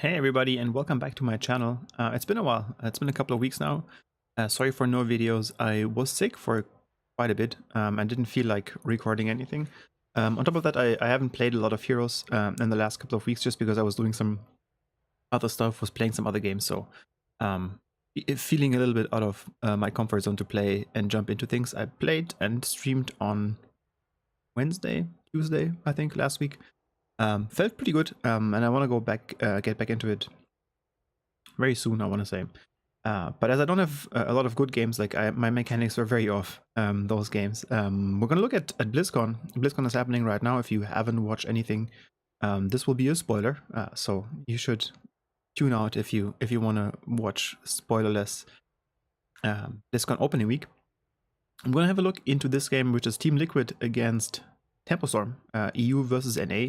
Hey everybody, and welcome back to my channel. It's been a while. It's been a couple of weeks now. Sorry for no videos. I was sick for quite a bit and didn't feel like recording anything. On top of that, I haven't played a lot of Heroes in the last couple of weeks just because I was doing some other stuff, was playing some other games. So feeling a little bit out of my comfort zone to play and jump into things. I played and streamed on Tuesday, I think, last week. Felt pretty good, and I want to go back, get back into it very soon, I want to say. But as I don't have a lot of good games, like my mechanics were very off, those games. We're going to look at BlizzCon. BlizzCon is happening right now. If you haven't watched anything, this will be a spoiler, so you should tune out if you want to watch spoilerless BlizzCon opening week. I'm going to have a look into this game, which is Team Liquid against Tempostorm, EU versus NA.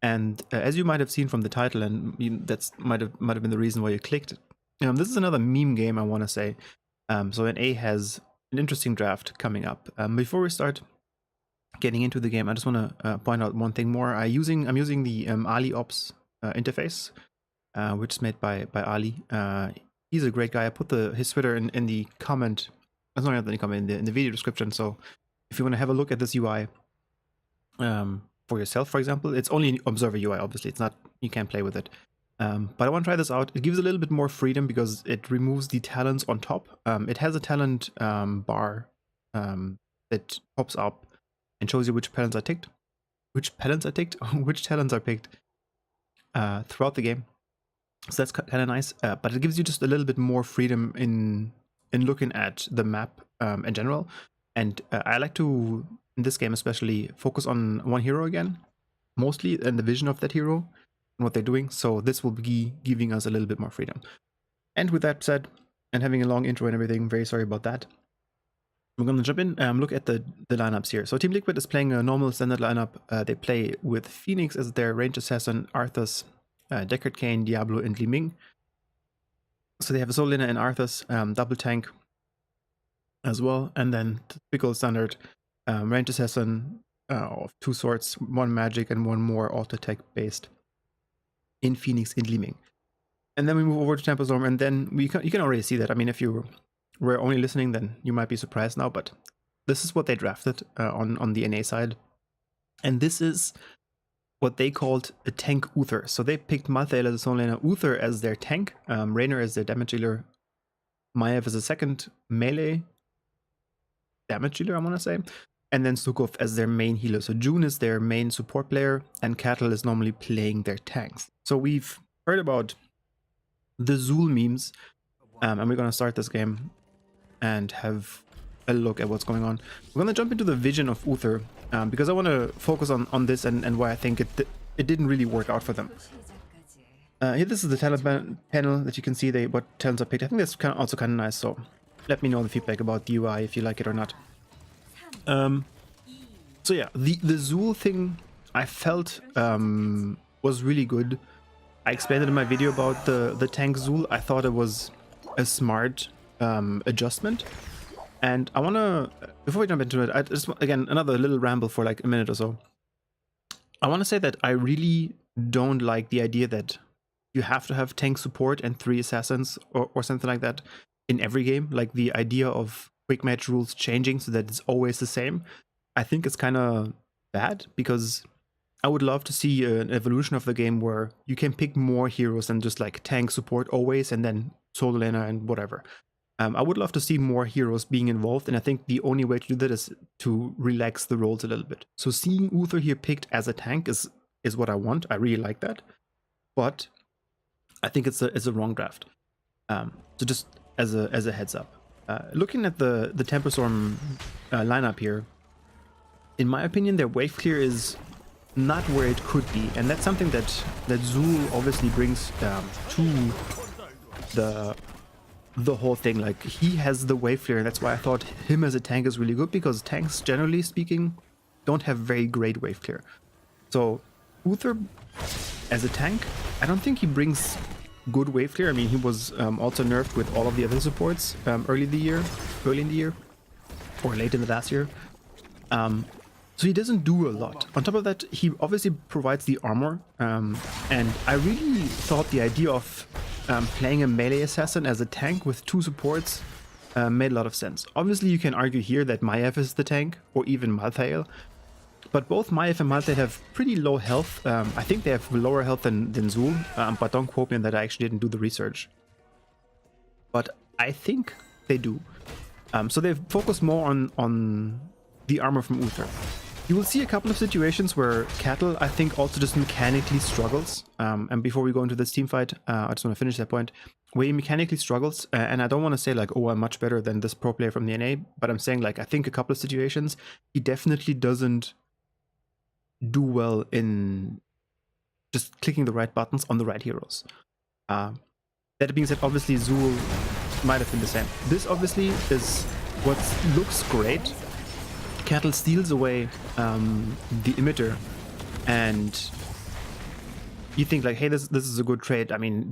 And as you might have seen from the title, and that might have been the reason why you clicked, this is another meme game, I want to say. So NA has an interesting draft coming up. Before we start getting into the game, I just want to point out one thing more. I'm using the Ali Ops interface, which is made by Ali. He's a great guy. I put his Twitter in the comment. That's not in the comment, in the video description. So if you want to have a look at this UI, for yourself, for example, it's only an observer UI, obviously. It's not, you can't play with it. But I want to try this out. It gives a little bit more freedom because it removes the talents on top. It has a talent bar that pops up and shows you which talents are ticked, which talents are picked throughout the game. So that's kind of nice. But it gives you just a little bit more freedom in looking at the map in general. And I like to, in this game especially, focus on one hero again, mostly, and the vision of that hero and what they're doing. So this will be giving us a little bit more freedom. And with that said, and having a long intro and everything, very sorry about that, we're going to jump in and look at the lineups here. So Team Liquid is playing a normal standard lineup. They play with Phoenix as their range assassin, Arthas, Deckard Cain, Diablo, and Li Ming. So they have a Soul Lina and Arthas, double tank as well, and then typical standard range assassin of 2 swords, 1 magic and 1 more auto attack based in Phoenix and Li Ming. And then we move over to Tempostorm, and then you can already see that. I mean, if you were only listening, then you might be surprised now, but this is what they drafted on the NA side. And this is what they called a tank Uther. So they picked Malthael as a Soul Lina, Uther as their tank, Raynor as their damage dealer, Maiev as a second melee damage dealer, I want to say, and then Sukov as their main healer. So June is their main support player, and Cattle is normally playing their tanks. So we've heard about the Zul memes, and we're going to start this game and have a look at what's going on. We're going to jump into the vision of Uther, because I want to focus on this and why I think it didn't really work out for them. Here, this is the talent panel that you can see what talents are picked. I think that's also kind of nice, so let me know the feedback about the UI if you like it or not. So yeah, the Zul thing I felt was really good. I explained it in my video about the tank Zul. I thought it was a smart adjustment. And I want to, before we jump into it, I just, again, another little ramble for like a minute or so. I want to say that I really don't like the idea that you have to have tank support and 3 assassins or something like that in every game. Like the idea of quick match rules changing so that it's always the same, I think it's kind of bad, because I would love to see an evolution of the game where you can pick more heroes than just like tank support always and then Soul Lina and whatever. I would love to see more heroes being involved, and I think the only way to do that is to relax the roles a little bit. So seeing Uther here picked as a tank is what I want. I really like that, but I think it's a wrong draft. So just as a heads up. Looking at the Tempostorm lineup here, in my opinion, their wave clear is not where it could be, and that's something that Zul obviously brings to the whole thing. Like, he has the wave clear, and that's why I thought him as a tank is really good, because tanks, generally speaking, don't have very great wave clear. So Uther as a tank, I don't think he brings good wave clear. I mean, he was also nerfed with all of the other supports early in the year, or late in the last year. So he doesn't do a lot. On top of that, he obviously provides the armor, and I really thought the idea of playing a melee assassin as a tank with 2 supports made a lot of sense. Obviously, you can argue here that Maiev is the tank, or even Malthael, but both Maiev and Malthael have pretty low health. I think they have lower health than Zul, but don't quote me on that, I actually didn't do the research. But I think they do. So they've focused more on the armor from Uther. You will see a couple of situations where Cattle, I think, also just mechanically struggles. And before we go into this team fight, I just want to finish that point. Where he mechanically struggles, and I don't want to say like, oh, I'm much better than this pro player from the NA, but I'm saying like, I think a couple of situations, he definitely doesn't do well in just clicking the right buttons on the right heroes. That being said, obviously Zul might have been the same. This obviously is what looks great. Cattle steals away the emitter, and you think like, hey, this is a good trade. I mean,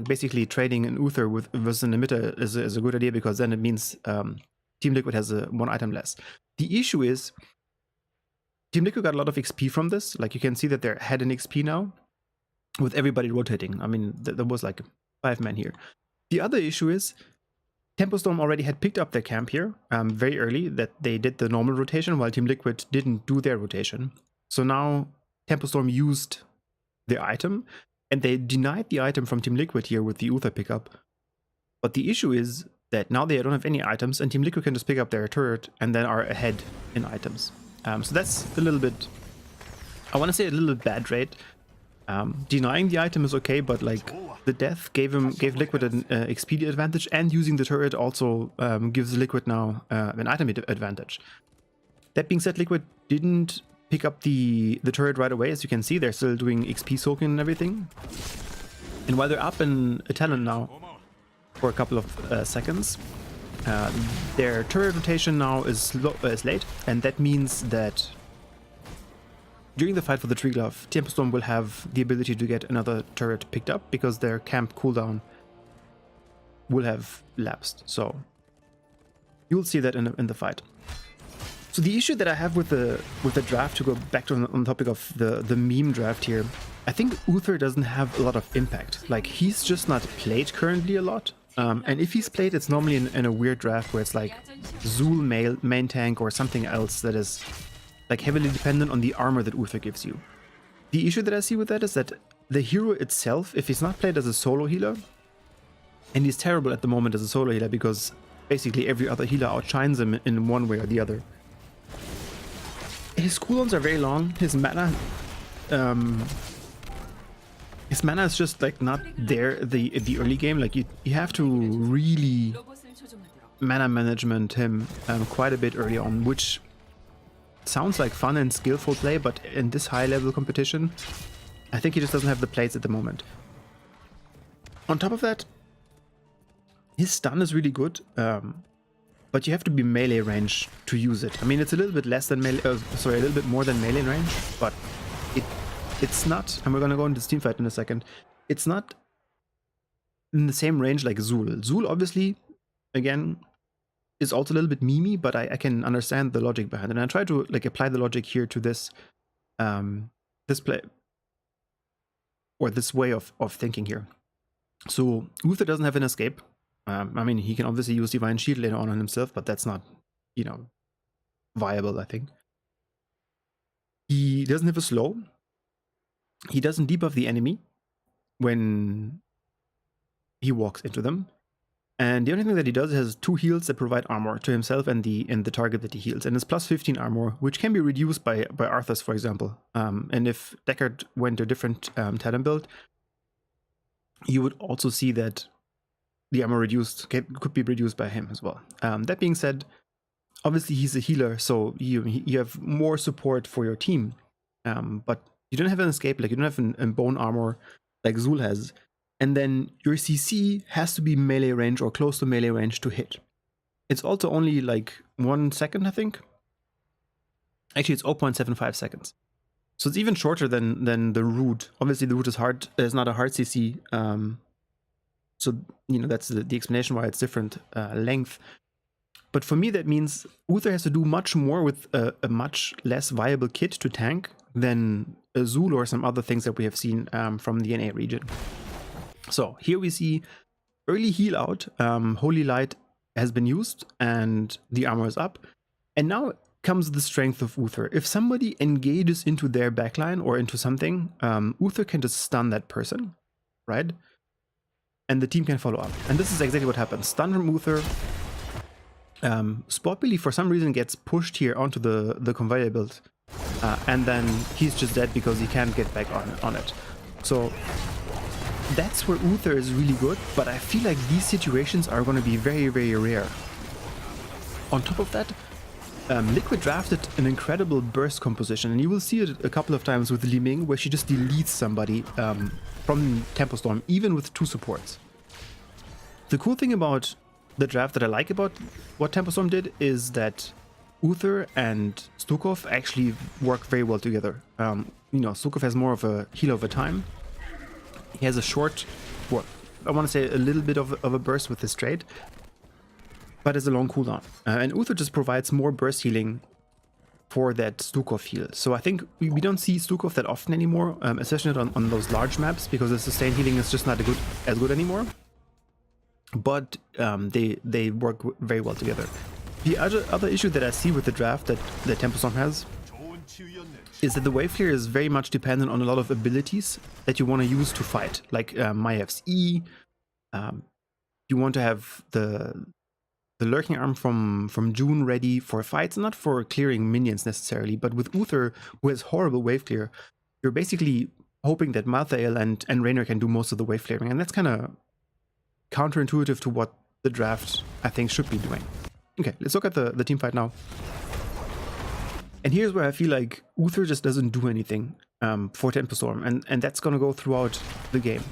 basically trading an Uther versus an emitter is a good idea, because then it means Team Liquid has 1 item less. The issue is Team Liquid got a lot of XP from this. Like, you can see that they're ahead in XP now with everybody rotating. I mean, there was like 5 men here. The other issue is Tempo Storm already had picked up their camp here very early, that they did the normal rotation while Team Liquid didn't do their rotation. So now Tempo Storm used their item, and they denied the item from Team Liquid here with the Uther pickup. But the issue is that now they don't have any items, and Team Liquid can just pick up their turret and then are ahead in items. So that's a little bit, I want to say a little bit bad trade. Denying the item is okay, but like the death gave Liquid an XP advantage, and using the turret also gives Liquid now an item advantage. That being said, Liquid didn't pick up the turret right away. As you can see, they're still doing XP soaking and everything. And while they're up in a talent now for a couple of seconds, their turret rotation now is late, and that means that during the fight for the Tree Glove, Tempo Storm will have the ability to get another turret picked up, because their camp cooldown will have lapsed. So you'll see that in the fight. So the issue that I have with the draft, to go back to on the topic of the meme draft here, I think Uther doesn't have a lot of impact. Like, he's just not played currently a lot. And if he's played, it's normally in a weird draft where it's like Zul main tank or something else that is like heavily dependent on the armor that Uther gives you. The issue that I see with that is that the hero itself, if he's not played as a solo healer, and he's terrible at the moment as a solo healer because basically every other healer outshines him in one way or the other. His cooldowns are very long. His mana is just like not there the early game. Like you have to really mana management him quite a bit early on, which sounds like fun and skillful play, but in this high level competition, I think he just doesn't have the plays at the moment. On top of that, his stun is really good, but you have to be melee range to use it. I mean, it's a little bit less than melee, a little bit more than melee range, but it's not, and we're gonna go into this team fight in a second, it's not in the same range like Zul. Zul, obviously, again, is also a little bit memey, but I can understand the logic behind it. And I try to like apply the logic here to this this play, or this way of thinking here. So Uther doesn't have an escape. I mean, he can obviously use Divine Shield later on himself, but that's not, you know, viable, I think. He doesn't have a slow. He doesn't debuff the enemy when he walks into them. And the only thing that he does is 2 heals that provide armor to himself and the target that he heals. And it's plus 15 armor, which can be reduced by Arthas, for example. And if Deckard went to a different talent build, you would also see that the armor could be reduced by him as well. That being said, obviously he's a healer, so you have more support for your team. But you don't have an escape, like you don't have a bone armor like Zul has. And then your CC has to be melee range or close to melee range to hit. It's also only like 1 second, I think. Actually, it's 0.75 seconds. So it's even shorter than the root. Obviously, the root is hard. It's not a hard CC. So, you know, that's the explanation why it's different length. But for me, that means Uther has to do much more with a much less viable kit to tank than Azul or some other things that we have seen from the NA region. So here we see early heal out, Holy Light has been used and the armor is up. And now comes the strength of Uther. If somebody engages into their backline or into something, Uther can just stun that person, right? And the team can follow up. And this is exactly what happens. Stun from Uther. Spot Billy for some reason gets pushed here onto the conveyor belt. And then he's just dead because he can't get back on it. So that's where Uther is really good, but I feel like these situations are going to be very, very rare. On top of that, Liquid drafted an incredible burst composition, and you will see it a couple of times with Li Ming, where she just deletes somebody from Tempo Storm, even with 2 supports. The cool thing about the draft that I like about what Tempo Storm did is that Uther and Stukov actually work very well together. You know, Stukov has more of a heal over time. He has a short, well, I want to say a little bit of a burst with his trade, but it's a long cooldown. And Uther just provides more burst healing for that Stukov heal. So I think we don't see Stukov that often anymore, especially not on those large maps, because the sustained healing is just not as good anymore. But they work very well together. The other issue that I see with the draft that Tempo Storm has is that the wave clear is very much dependent on a lot of abilities that you want to use to fight, like Mayev's E. You want to have the lurking arm from June ready for fights, not for clearing minions necessarily, but with Uther, who has horrible wave clear, you're basically hoping that Malthael and Raynor can do most of the wave clearing, and that's kind of counterintuitive to what the draft, I think, should be doing. Okay, let's look at the team fight now. And here's where I feel like Uther just doesn't do anything for Tempo Storm, and that's gonna go throughout the game.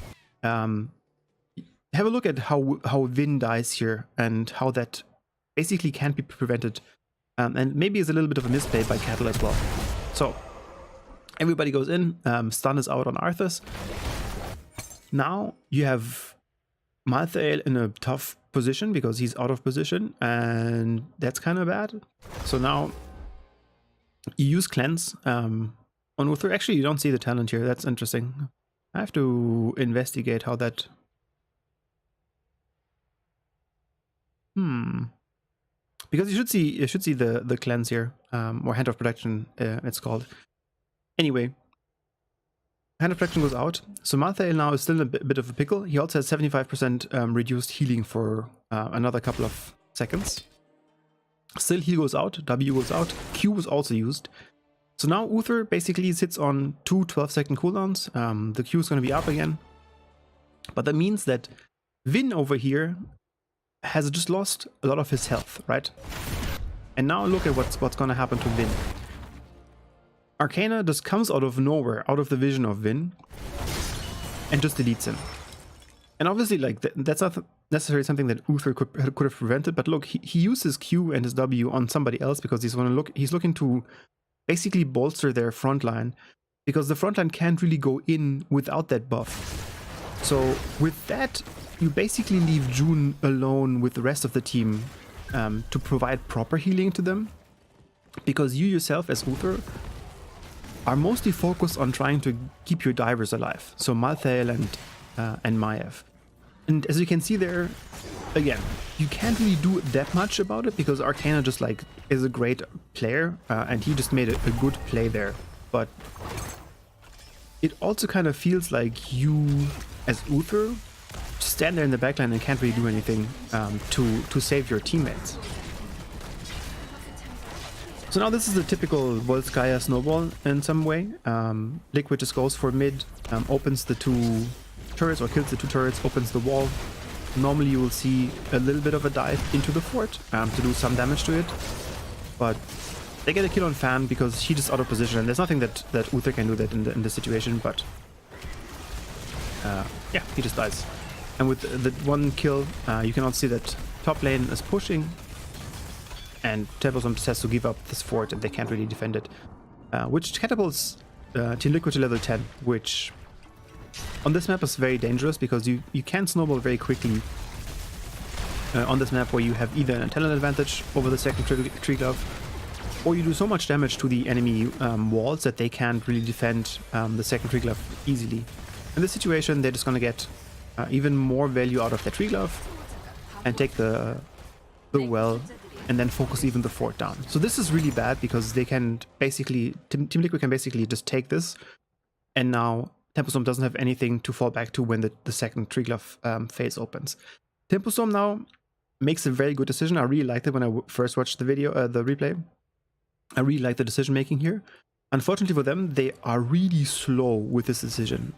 Have a look at how Vin dies here and how that basically can't be prevented, and maybe is a little bit of a misplay by Cattle as well. So everybody goes in, stun is out on Arthas. Now you have Malthael in a tough position because he's out of position, and that's kind of bad. So now you use Cleanse on Uther. Actually, you don't see the talent here. That's interesting. I have to investigate how that... Because you should see the Cleanse here, or Hand of Protection, it's called. Anyway, Hand of Protection goes out. So Malthael now is still in a bit of a pickle. He also has 75% reduced healing for another couple of seconds. Still, heal goes out, W goes out, Q was also used. So now Uther basically sits on 2 12-second cooldowns. The Q is going to be up again. But that means that Vin over here has just lost a lot of his health, right? And now look at what's going to happen to Vin. Arcana just comes out of nowhere, out of the vision of Vin, and just deletes him. And obviously, like, that's not necessarily something that Uther could have prevented, but look, he used his Q and his W on somebody else because he's looking to basically bolster their frontline, because the frontline can't really go in without that buff. So with that, you basically leave June alone with the rest of the team to provide proper healing to them, because you yourself as Uther are mostly focused on trying to keep your divers alive. So Malthael and Maiev. And as you can see there, again, you can't really do that much about it because Arcana just like is a great player, and he just made a good play there. But it also kind of feels like you, as Uther, stand there in the backline and can't really do anything to save your teammates. So now this is a typical Volskaya snowball in some way. Liquid just goes for mid, opens the 2 turrets or kills the 2 turrets, opens the wall. Normally you will see a little bit of a dive into the fort to do some damage to it. But they get a kill on Fan because he just out of position, and there's nothing that Uther can do that in this situation, but yeah, he just dies. And with the 1 kill, you can also see that top lane is pushing, and Tempo Storm just has to give up this fort and they can't really defend it. Which catapults Team Liquid to level 10, which on this map is very dangerous because you can snowball very quickly on this map where you have either an talent advantage over the second tree glove, or you do so much damage to the enemy walls that they can't really defend the second tree glove easily. In this situation, they're just going to get even more value out of their tree glove and take the well and then focus even the fort down. So this is really bad because they can basically, Team Liquid can basically just take this, and now Tempostorm doesn't have anything to fall back to when the second tree glove phase opens. Tempostorm now makes a very good decision. I really liked it when I first watched the video, the replay. I really like the decision making here. Unfortunately for them, they are really slow with this decision.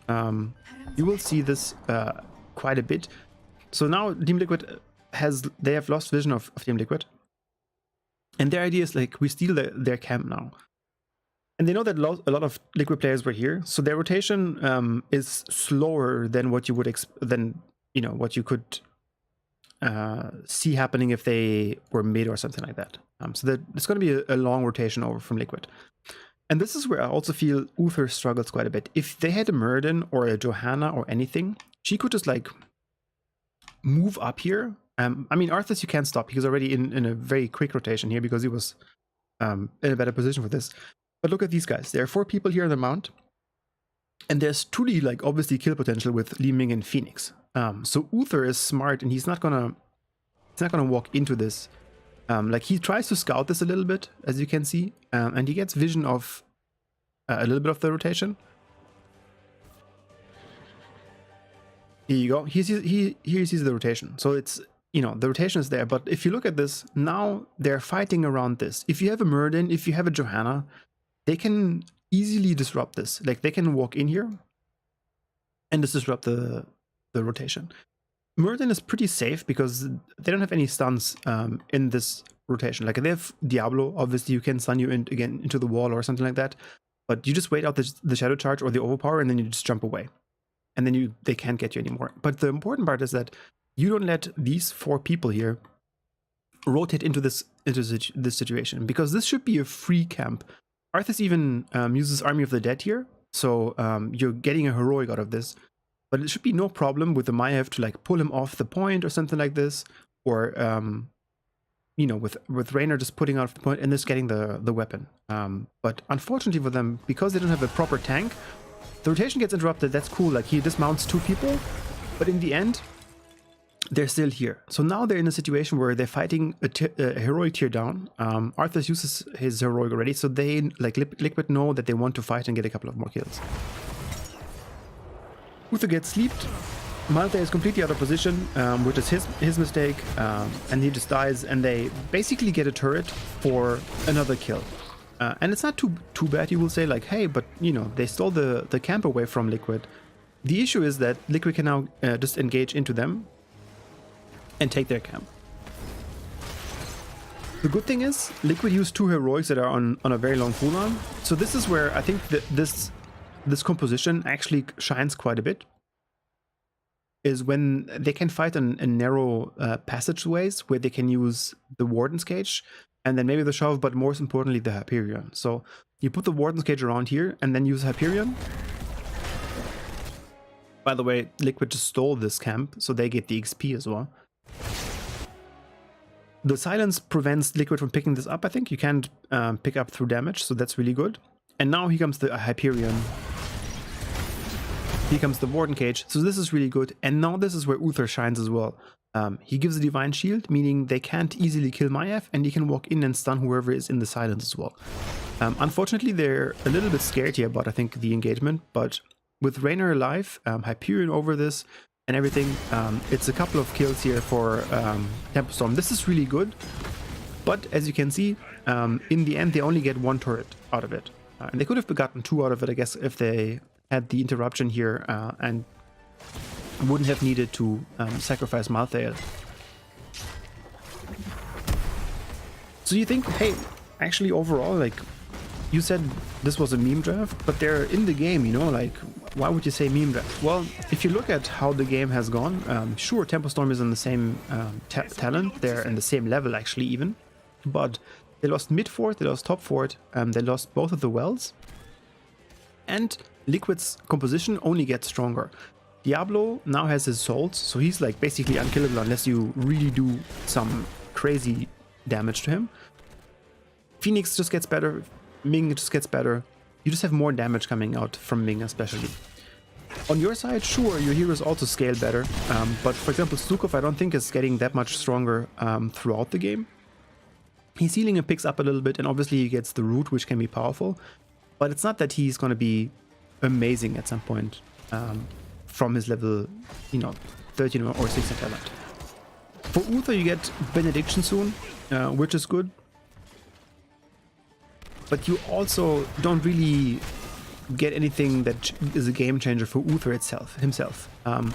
You will see this quite a bit. So now Team Liquid they have lost vision of Team Liquid. And their idea is like, we steal their camp now. And they know that a lot of Liquid players were here, so their rotation is slower than what you would what you could see happening if they were mid or something like that. So it's going to be a long rotation over from Liquid. And this is where I also feel Uther struggles quite a bit. If they had a Muradin or a Johanna or anything, she could just like move up here. I mean, Arthas you can't stop. He's already in a very quick rotation here because he was in a better position for this. But look at these guys. There are 4 people here on the mount. And there's truly like obviously kill potential with Li Ming and Phoenix. So Uther is smart and he's not gonna walk into this. Like he tries to scout this a little bit, as you can see, and he gets vision of a little bit of the rotation. Here you go. Here he sees the rotation. So it's, the rotation is there. But if you look at this, now they're fighting around this. If you have a Muradin, if you have a Johanna, they can easily disrupt this. Like they can walk in here and just disrupt the rotation. Muradin is pretty safe because they don't have any stuns in this rotation. Like they have Diablo, obviously you can stun you again into the wall or something like that. But you just wait out the shadow charge or the overpower and then you just jump away. And then they can't get you anymore. But the important part is that you don't let these 4 people here rotate into this situation, because this should be a free camp. Arthas even uses Army of the Dead here, so you're getting a heroic out of this. But it should be no problem with the Maiev to like pull him off the point or something like this, or with Raynor just putting out the point and just getting the weapon. But unfortunately for them, because they don't have a proper tank, the rotation gets interrupted. That's cool. Like he dismounts 2 people, but in the end, they're still here. So now they're in a situation where they're fighting a heroic tier down. Arthas uses his heroic already, so they like Liquid know that they want to fight and get a couple of more kills. Uther gets sleeped. Malta is completely out of position, which is his mistake, and he just dies. And they basically get a turret for another kill. And it's not too bad, you will say, like, hey, but they stole the camp away from Liquid. The issue is that Liquid can now just engage into them and take their camp. The good thing is Liquid used 2 heroics that are on a very long cooldown. So this is where I think that this composition actually shines quite a bit, is when they can fight in narrow passageways where they can use the Warden's Cage and then maybe the shove, but most importantly the Hyperion. So you put the Warden's Cage around here and then use Hyperion. By the way, Liquid just stole this camp, so they get the XP as well. The silence prevents Liquid from picking this up, I think. You can't pick up through damage, so that's really good. And now here comes the Hyperion. Here comes the Warden Cage, so this is really good. And now this is where Uther shines as well. He gives a Divine Shield, meaning they can't easily kill Maiev, and he can walk in and stun whoever is in the silence as well. Unfortunately, they're a little bit scared here about, I think, the engagement, but with Raynor alive, Hyperion over this, and everything, it's a couple of kills here for Tempostorm. This is really good, but as you can see, in the end, they only get 1 turret out of it. And they could have gotten 2 out of it, I guess, if they had the interruption here and wouldn't have needed to sacrifice Malthael. So you think, hey, actually overall, like, you said this was a meme draft, but they're in the game, like, why would you say meme draft? Well, if you look at how the game has gone, sure, Tempostorm is on the same talent, they're in the same level actually even, but they lost mid fort, they lost top fort, they lost both of the wells, and Liquid's composition only gets stronger. Diablo now has his souls, so he's like basically unkillable unless you really do some crazy damage to him. Phoenix just gets better, Ming just gets better. You just have more damage coming out from Ming especially. On your side, sure, your heroes also scale better, but for example Stukov I don't think is getting that much stronger throughout the game. His healing picks up a little bit, and obviously he gets the root, which can be powerful, but it's not that he's going to be amazing at some point from his level, 13 or 16 talent. For Uther you get Benediction soon, which is good, but you also don't really get anything that is a game changer for Uther himself. On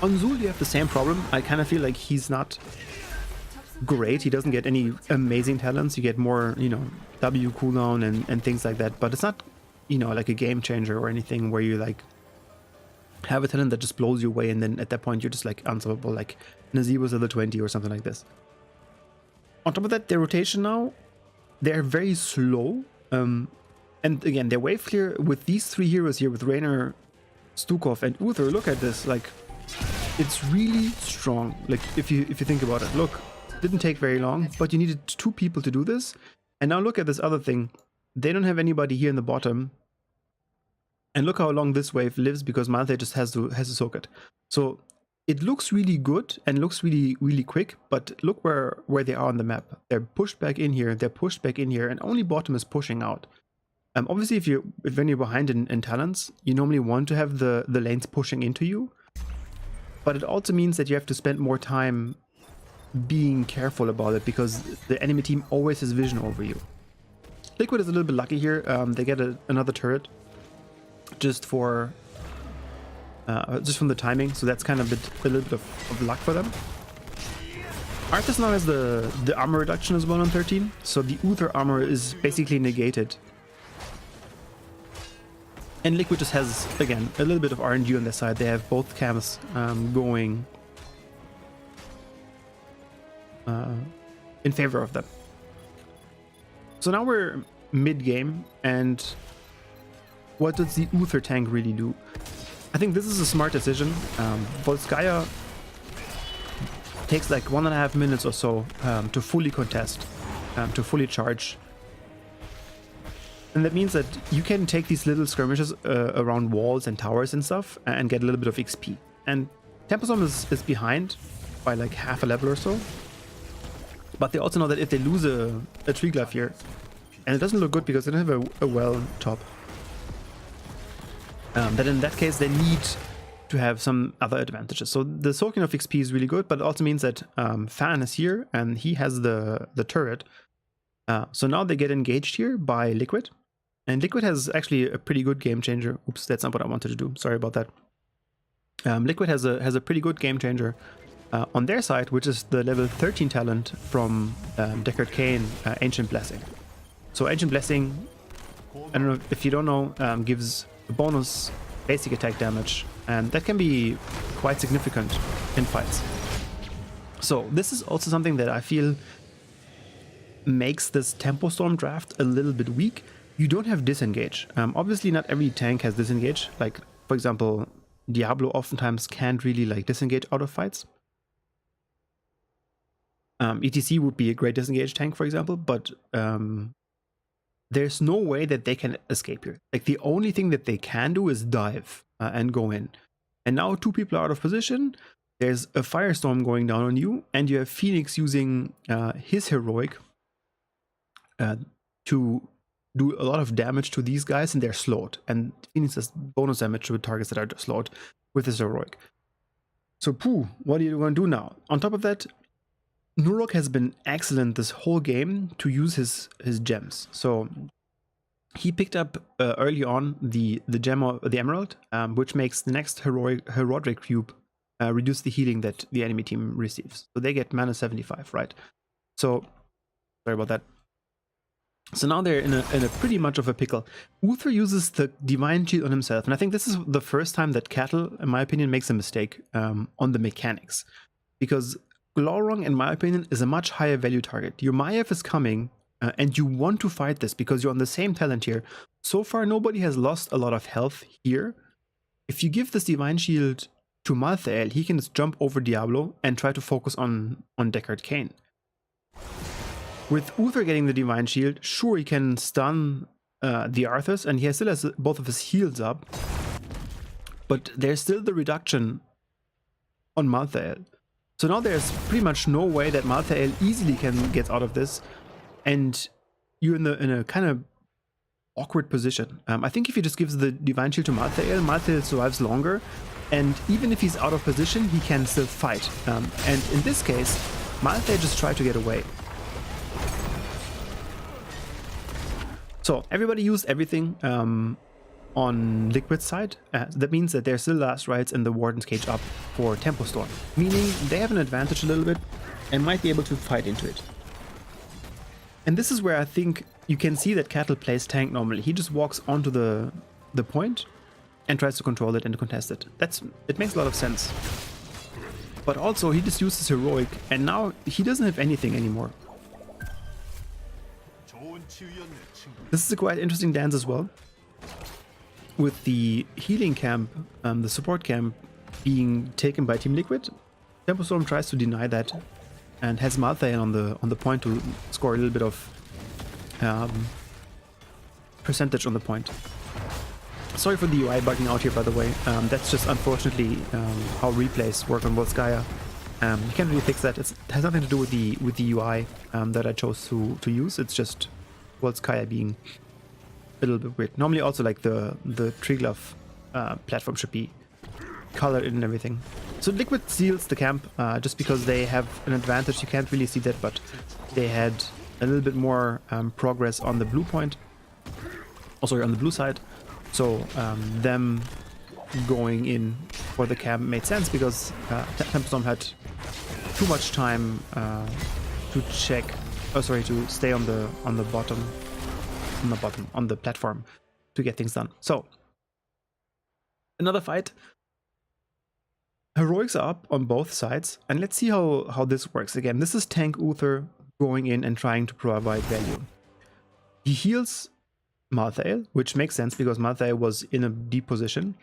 Zul you have the same problem. I kind of feel like he's not great. He doesn't get any amazing talents. You get more, W cooldown and things like that, but it's not, like a game changer or anything where you like have a talent that just blows you away and then at that point you're just like unstoppable, like Nazir was level 20 or something like this. On top of that, their rotation now, they're very slow, and again, their wave clear with these three heroes here, with Raynor, Stukov and Uther, look at this, like it's really strong. Like if you think about it, look, didn't take very long, but you needed 2 people to do this. And now look at this other thing, they don't have anybody here in the bottom, and look how long this wave lives because Malthae just has to soak it. So it looks really good and looks really quick, but look where they are on the map. They're pushed back in here, they're pushed back in here, and only bottom is pushing out. Obviously when you're behind in talents, you normally want to have the lanes pushing into you, but it also means that you have to spend more time being careful about it because the enemy team always has vision over you. Liquid is a little bit lucky here. They get another turret just from the timing, so that's kind of a little bit of luck for them. Arthas now has the armor reduction as well on 13, so the Uther armor is basically negated. And Liquid just has, again, a little bit of RNG on their side. They have both camps going in favor of them. So now we're mid-game, and what does the Uther tank really do? I think this is a smart decision. Volskaya takes like 1.5 minutes or so to fully contest, to fully charge. And that means that you can take these little skirmishes around walls and towers and stuff and get a little bit of XP. And Tempostorm is behind by like half a level or so. But they also know that if they lose a Tree Glaive here, and it doesn't look good because they don't have a well top, that in that case they need to have some other advantages. So the soaking of XP is really good, but it also means that Fan is here and he has the turret. So now they get engaged here by Liquid. And Liquid has actually a pretty good game changer. Oops, that's not what I wanted to do. Sorry about that. Liquid has a pretty good game changer on their side, which is the level 13 talent from Deckard Cain, Ancient Blessing. So Ancient Blessing, I don't know if you don't know, gives a bonus basic attack damage, and that can be quite significant in fights. So this is also something that I feel makes this Tempostorm draft a little bit weak. You don't have disengage. Obviously not every tank has disengage. Like for example, Diablo oftentimes can't really like disengage out of fights. ETC would be a great disengage tank, for example, but there's no way that they can escape here. Like the only thing that they can do is dive and go in. And now 2 people are out of position. There's a firestorm going down on you, and you have Phoenix using his heroic to do a lot of damage to these guys, and they're slowed. And Phoenix has bonus damage to targets that are slowed with his heroic. So, what are you going to do now? On top of that, Nurok has been excellent this whole game to use his gems. So he picked up early on the gem of the Emerald, which makes the next Herodric cube reduce the healing that the enemy team receives. So they get mana 75, right? So sorry about that. So now they're in a pretty much of a pickle. Uther uses the Divine Shield on himself, and I think this is the first time that Cattle, in my opinion, makes a mistake on the mechanics, because Glorong, in my opinion, is a much higher value target. Your Maiev is coming, and you want to fight this because you're on the same talent here. So far, nobody has lost a lot of health here. If you give this Divine Shield to Malthael, he can just jump over Diablo and try to focus on Deckard Cain. With Uther getting the Divine Shield, sure, he can stun the Arthurs, and he still has both of his heals up, but there's still the reduction on Malthael. So now there's pretty much no way that Malthael easily can get out of this, and you're in a kind of awkward position. I think if he just gives the Divine Shield to Malthael, Malthael survives longer, and even if he's out of position, he can still fight. And in this case, Malthael just tried to get away. So everybody used everything on Liquid's side. That means that there's still last rites and the Warden's Cage up for Tempo Storm, meaning they have an advantage a little bit and might be able to fight into it. And this is where I think you can see that Cattle plays tank normally. He just walks onto the point and tries to control it and contest it. It makes a lot of sense. But also he just uses Heroic, and now he doesn't have anything anymore. This is a quite interesting dance as well, with the healing camp, the support camp, being taken by Team Liquid. Tempo Storm tries to deny that and has Malthael on the point to score a little bit of percentage on the point. Sorry for the UI bugging out here, by the way. That's just unfortunately how replays work on Volskaya. You can't really fix that. It has nothing to do with the UI that I chose to use. It's just Volskaya being a little bit weird. Normally also like the Triglove platform should be colored in and everything. So Liquid steals the camp just because they have an advantage. You can't really see that, but they had a little bit more progress on the blue point. Oh, sorry, on the blue side. So them going in for the camp made sense because Tempo Storm had too much time to check. Oh, sorry, to stay on the bottom, on the platform to get things done. So another fight. Heroics are up on both sides, and let's see how this works. Again, this is tank Uther going in and trying to provide value. He heals Malthael, which makes sense because Malthael was in a deep position.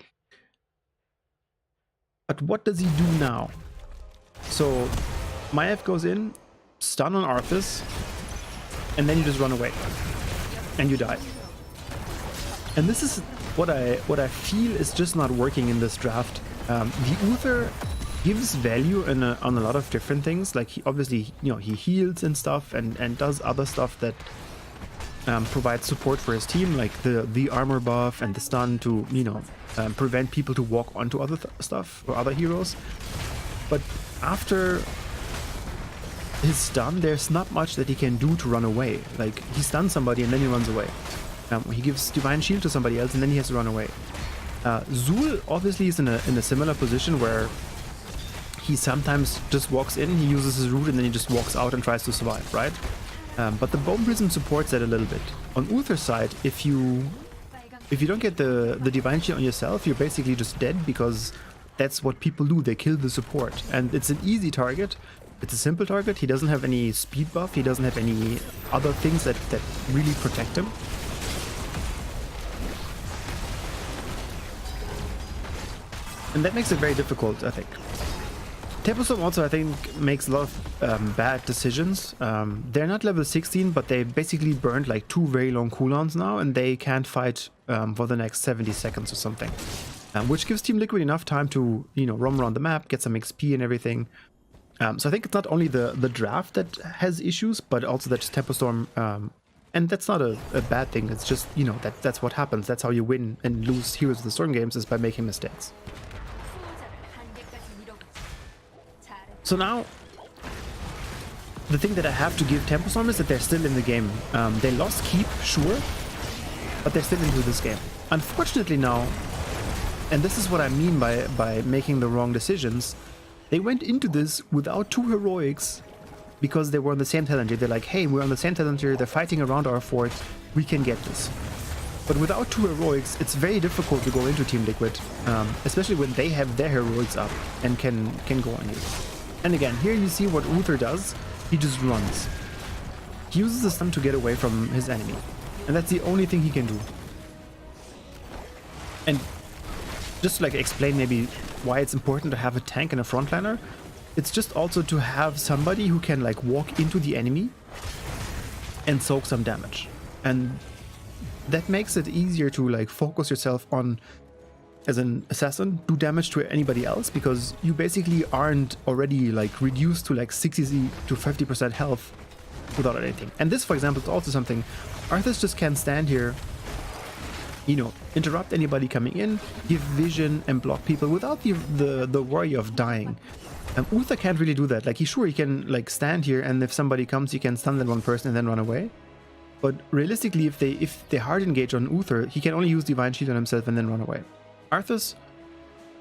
But what does he do now? So Maiev goes in, stun on Arthas, and then you just run away and you die. And this is what I feel is just not working in this draft. The Uther gives value on a lot of different things. Like he obviously, he heals and stuff and does other stuff that provides support for his team, like the armor buff and the stun to prevent people to walk onto other stuff or other heroes. But after his stun, there's not much that he can do to run away. Like he stuns somebody and then he runs away. He gives Divine Shield to somebody else and then he has to run away. Zul obviously is in a similar position where he sometimes just walks in, he uses his root and then he just walks out and tries to survive, right? But the Bone Prism supports that a little bit. On Uther's side, if you don't get the Divine Shield on yourself, you're basically just dead because that's what people do. They kill the support. And it's an easy target. It's a simple target. He doesn't have any speed buff. He doesn't have any other things that really protect him. And that makes it very difficult, I think. Tempo Storm also, I think, makes a lot of bad decisions. They're not level 16, but they basically burned like 2 very long cooldowns now, and they can't fight for the next 70 seconds or something. Which gives Team Liquid enough time to, roam around the map, get some XP and everything. So I think it's not only the draft that has issues, but also that Tempo Storm, and that's not a bad thing. It's just, that's what happens. That's how you win and lose Heroes of the Storm games, is by making mistakes. So now, the thing that I have to give Tempo Storm is that they're still in the game. They lost Keep, sure, but they're still into this game. Unfortunately now, and this is what I mean by making the wrong decisions, they went into this without 2 heroics because they were on the same talent tier. They're like, hey, we're on the same talent tier, they're fighting around our fort, we can get this. But without 2 heroics, it's very difficult to go into Team Liquid, especially when they have their heroics up and can go on you. And again, here you see what Uther does. He just runs. He uses the stun to get away from his enemy. And that's the only thing he can do. And just to like explain maybe why it's important to have a tank and a frontliner, it's just also to have somebody who can like walk into the enemy and soak some damage. And that makes it easier to like focus yourself on, as an assassin, do damage to anybody else, because you basically aren't already like reduced to like 60 to 50% health without anything. And this, for example, is also something Arthas just can't stand here, you know, interrupt anybody coming in, give vision and block people without the worry of dying. Uther can't really do that. Like, he can like stand here, and if somebody comes, he can stun that one person and then run away. But realistically, if they hard engage on Uther, he can only use Divine Shield on himself and then run away. Arthas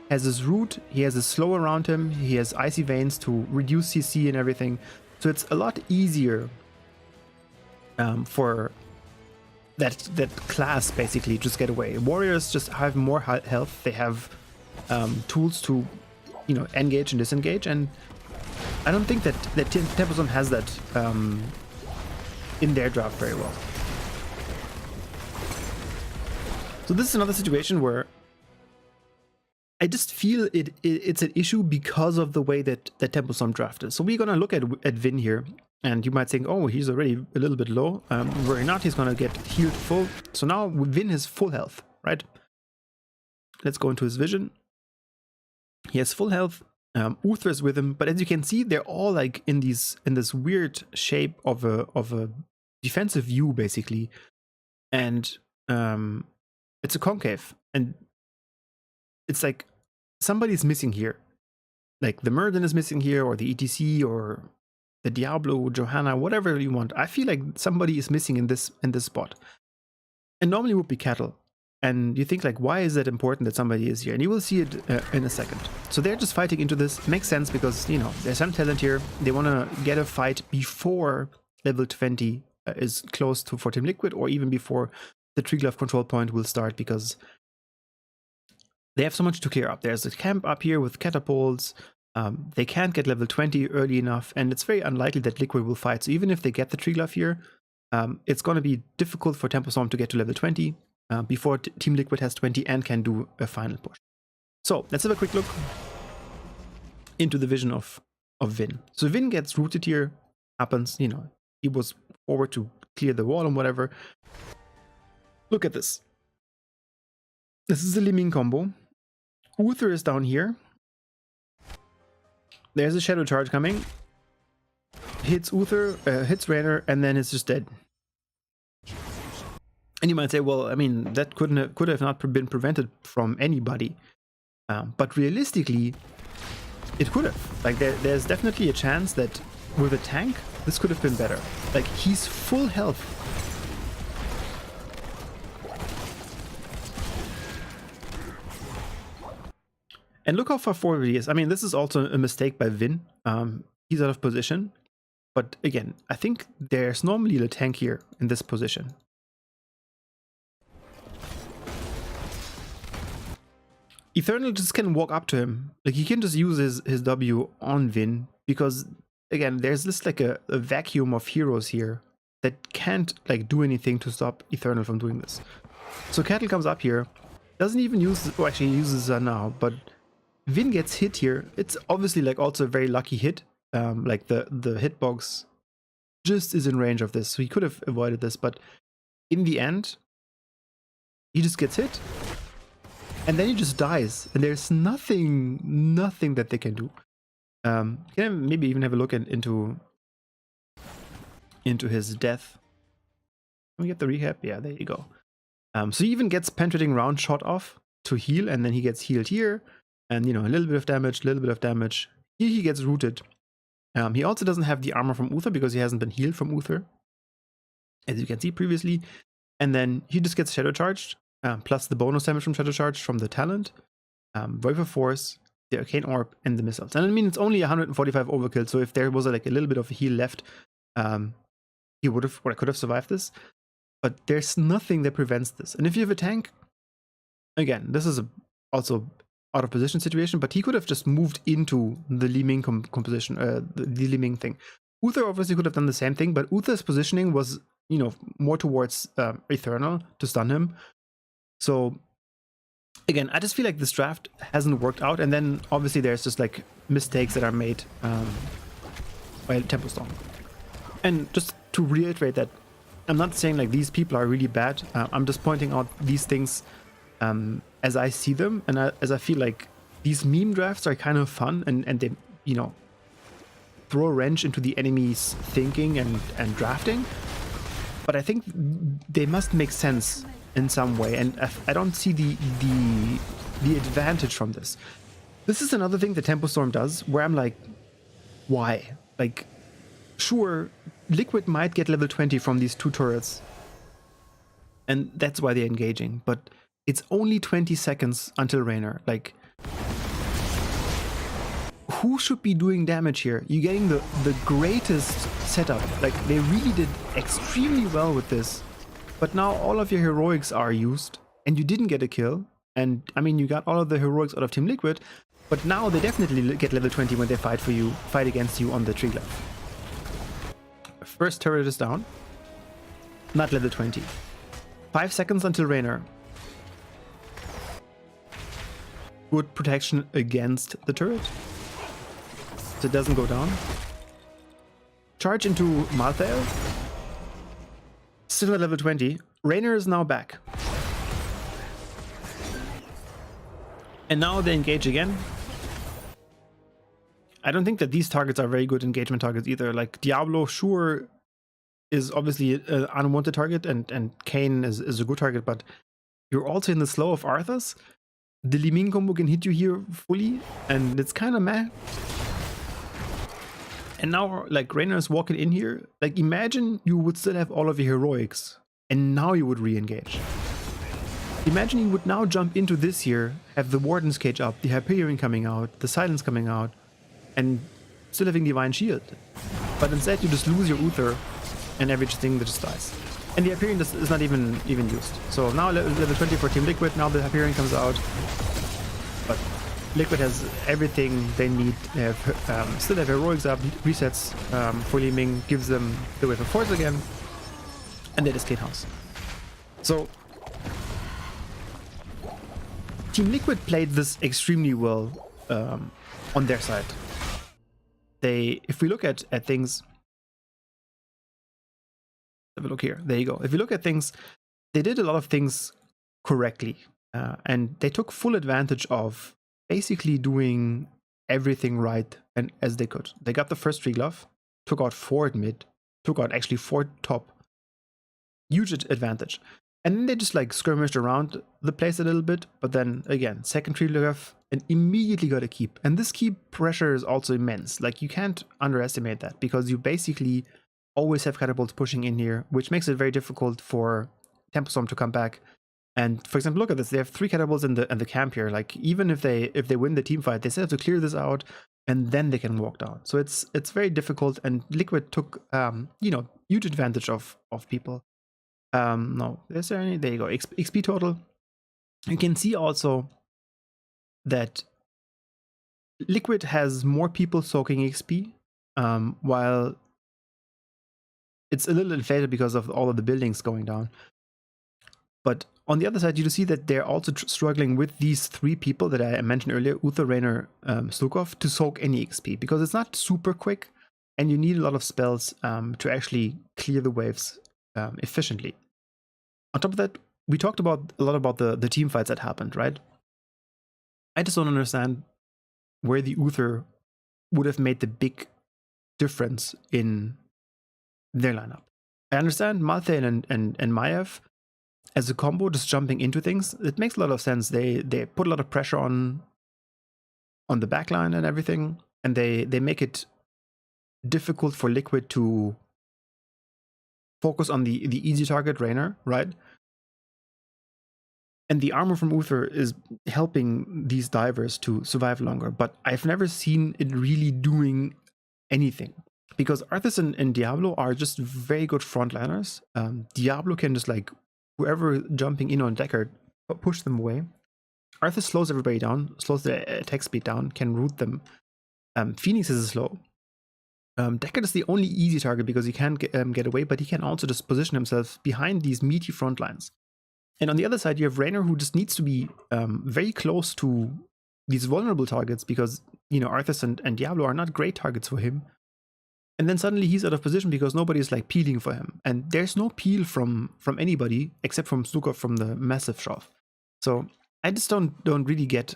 has his root, he has his slow around him, he has Icy Veins to reduce CC and everything. So it's a lot easier for that class basically just get away. Warriors just have more health, they have tools to, you know, engage and disengage, and I don't think that Temple Zone has that in their draft very well. So this is another situation where I just feel it's an issue because of the way that Temple Storm draft is. So we're gonna look at Vin here, and you might think, oh, he's already a little bit low. Where not, he's gonna get healed full. So now Vin has full health, right? Let's go into his vision. He has full health. Uther is with him, but as you can see, they're all like in this weird shape of a defensive U basically, and it's a concave, and it's like somebody's missing here. Like the Murden is missing here, or the ETC, or the Diablo, Johanna, whatever you want. I feel like somebody is missing in this spot. And normally it would be Cattle. And you think like, why is that important that somebody is here? And you will see it in a second. So they're just fighting into this. It makes sense because, you know, there's some talent here. They want to get a fight before level 20 is close to for Team Liquid, or even before the Tree Glove control point will start, because they have so much to clear up. There's a camp up here with catapults. They can't get level 20 early enough, and it's very unlikely that Liquid will fight. So even if they get the Tree Glove here, it's going to be difficult for Temple Storm to get to level 20 before Team Liquid has 20 and can do a final push. So let's have a quick look into the vision of Vin. So Vin gets rooted here, happens, you know, he was forward to clear the wall and whatever. Look at this. This is a Li Ming combo. Uther is down here. There's a Shadow Charge coming. Hits Uther, hits Raynor, and then it's just dead. And you might say, well, I mean, that could have not been prevented from anybody. But realistically, it could have. Like, there's definitely a chance that with a tank, this could have been better. Like, he's full health. And look how far forward he is. I mean, this is also a mistake by Vin. He's out of position. But again, I think there's normally a tank here in this position. Eternal just can walk up to him. Like, he can just use his W on Vin, because again, there's just like a vacuum of heroes here that can't like do anything to stop Eternal from doing this. So Cattle comes up here, doesn't even use, well, actually he uses that now, but Vin gets hit here. It's obviously like also a very lucky hit. Like the hitbox just is in range of this, so he could have avoided this, but in the end, he just gets hit. And then he just dies, and there's nothing that they can do. Can I maybe even have a look into his death? Can we get the recap? Yeah, there you go. So he even gets penetrating round shot off to heal, and then he gets healed here, and you know, a little bit of damage, a little bit of damage. Here he gets rooted. He also doesn't have the armor from Uther because he hasn't been healed from Uther, as you can see previously. And then he just gets shadow charged. Plus the bonus damage from Shadow Charge from the talent, Wave of Force, the Arcane Orb, and the missiles. And I mean, it's only 145 overkill, so if there was like a little bit of a heal left, he would have, or I could have survived this. But there's nothing that prevents this. And if you have a tank, again, this is also out of position situation, but he could have just moved into the Li Ming composition, the Li Ming thing. Uther obviously could have done the same thing, but Uther's positioning was, you know, more towards Eternal to stun him. So again, I just feel like this draft hasn't worked out, and then obviously there's just like mistakes that are made by Tempo Storm. And just to reiterate that, I'm not saying like these people are really bad. I'm just pointing out these things as I see them, and as I feel like these meme drafts are kind of fun, and they, you know, throw a wrench into the enemy's thinking and drafting. But I think they must make sense in some way, and I don't see the advantage from this. This is another thing that Tempo Storm does, where I'm like, why? Like, sure, Liquid might get level 20 from these 2 turrets, and that's why they're engaging, but it's only 20 seconds until Raynor. Like, who should be doing damage here? You're getting the greatest setup. Like, they really did extremely well with this, but now all of your heroics are used, and you didn't get a kill. And I mean, you got all of the heroics out of Team Liquid, but now they definitely get level 20 when they fight against you on the tree glove. First turret is down. Not level 20. 5 seconds until Raynor. Good protection against the turret, so it doesn't go down. Charge into Malthael. Still at level 20. Raynor is now back. And now they engage again. I don't think that these targets are very good engagement targets either. Like, Diablo, sure, is obviously an unwanted target, and Kayn is a good target, but you're also in the slow of Arthas. The Li Ming combo can hit you here fully, and it's kind of meh. And now, like, Raynor is walking in here. Like, imagine you would still have all of your heroics, and now you would re-engage. Imagine you would now jump into this here, have the Warden's Cage up, the Hyperion coming out, the Silence coming out, and still having Divine Shield. But instead you just lose your Uther, and everything that just dies. And the Hyperion is not even used. So now level 20 for Team Liquid, now the Hyperion comes out. But Liquid has everything they need. They have, still have heroics up, resets for Li Ming, gives them the Wave of Force again, and they just clean house. So Team Liquid played this extremely well on their side. If we look at things, have a look here. There you go. If you look at things, they did a lot of things correctly, and they took full advantage of basically doing everything right and as they could. They got the first tree glove, took out 4 at mid, took out actually 4 top. Huge advantage. And then they just like skirmished around the place a little bit, but then again, second tree glove and immediately got a keep. And this keep pressure is also immense. Like, you can't underestimate that, because you basically always have catapults pushing in here, which makes it very difficult for Tempo Storm to come back. And for example, look at this. They have 3 catapults in the camp here. Like, even if they win the team fight, they still have to clear this out, and then they can walk down. So it's very difficult, and Liquid took you know, huge advantage of people. No, is there any? There you go. XP total. You can see also that Liquid has more people soaking XP, while it's a little inflated because of all of the buildings going down. But on the other side, you see that they're also struggling with these 3 people that I mentioned earlier, Uther, Raynor, Stukov, to soak any XP, because it's not super quick, and you need a lot of spells to actually clear the waves efficiently. On top of that, we talked a lot about the team fights that happened, right? I just don't understand where the Uther would have made the big difference in their lineup. I understand Malthael and Maiev as a combo, just jumping into things. It makes a lot of sense. They put a lot of pressure on the backline and everything, and they make it difficult for Liquid to focus on the easy target, Raynor, right? And the armor from Uther is helping these divers to survive longer, but I've never seen it really doing anything. Because Arthas and Diablo are just very good frontliners. Diablo can just, like, whoever jumping in on Deckard, push them away. Arthas slows everybody down, slows their attack speed down, can root them. Phoenix is slow. Deckard is the only easy target because he can't get away, but he can also just position himself behind these meaty front lines. And on the other side, you have Raynor, who just needs to be very close to these vulnerable targets because, you know, Arthas and Diablo are not great targets for him. And then suddenly he's out of position because nobody's like peeling for him. And there's no peel from anybody except from Stukov from the massive shove. So I just don't really get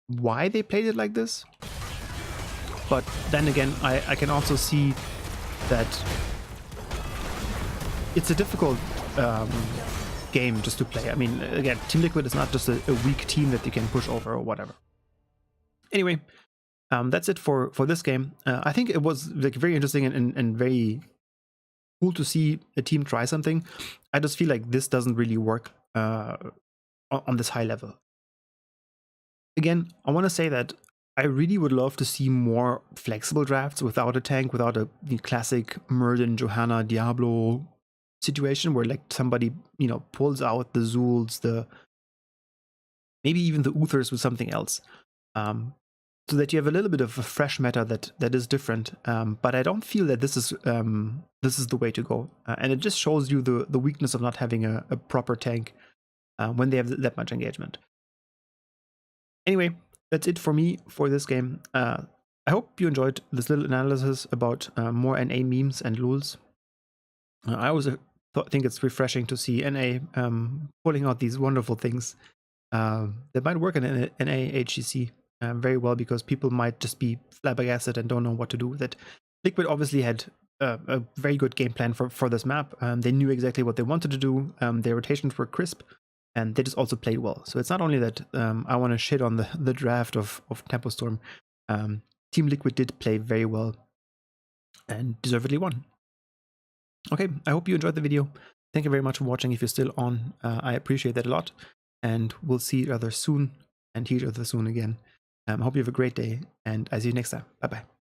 why they played it like this. But then again, I can also see that it's a difficult game just to play. I mean, again, Team Liquid is not just a weak team that you can push over or whatever. Anyway, that's it for this game. I think it was like very interesting and very cool to see a team try something. I just feel like this doesn't really work on this high level. Again, I want to say that I really would love to see more flexible drafts without a tank, without the classic Murden, Johanna, Diablo situation where like somebody, you know, pulls out the Zuls, maybe even the Uthers with something else. So that you have a little bit of a fresh meta that is different, but I don't feel that this is the way to go, and it just shows you the weakness of not having a proper tank when they have that much engagement. Anyway, that's it for me for this game. I hope you enjoyed this little analysis about more NA memes and luls. I always think it's refreshing to see NA pulling out these wonderful things that might work in NA HGC. Very well, because people might just be flabbergasted and don't know what to do with it. Liquid obviously had a very good game plan for this map. They knew exactly what they wanted to do. Their rotations were crisp, and they just also played well. So it's not only that I want to shit on the draft of Tempo Storm. Team Liquid did play very well and deservedly won. Okay, I hope you enjoyed the video. Thank you very much for watching. If you're still on, I appreciate that a lot. And we'll see each other soon and hear each other soon again. I hope you have a great day, and I'll see you next time. Bye-bye.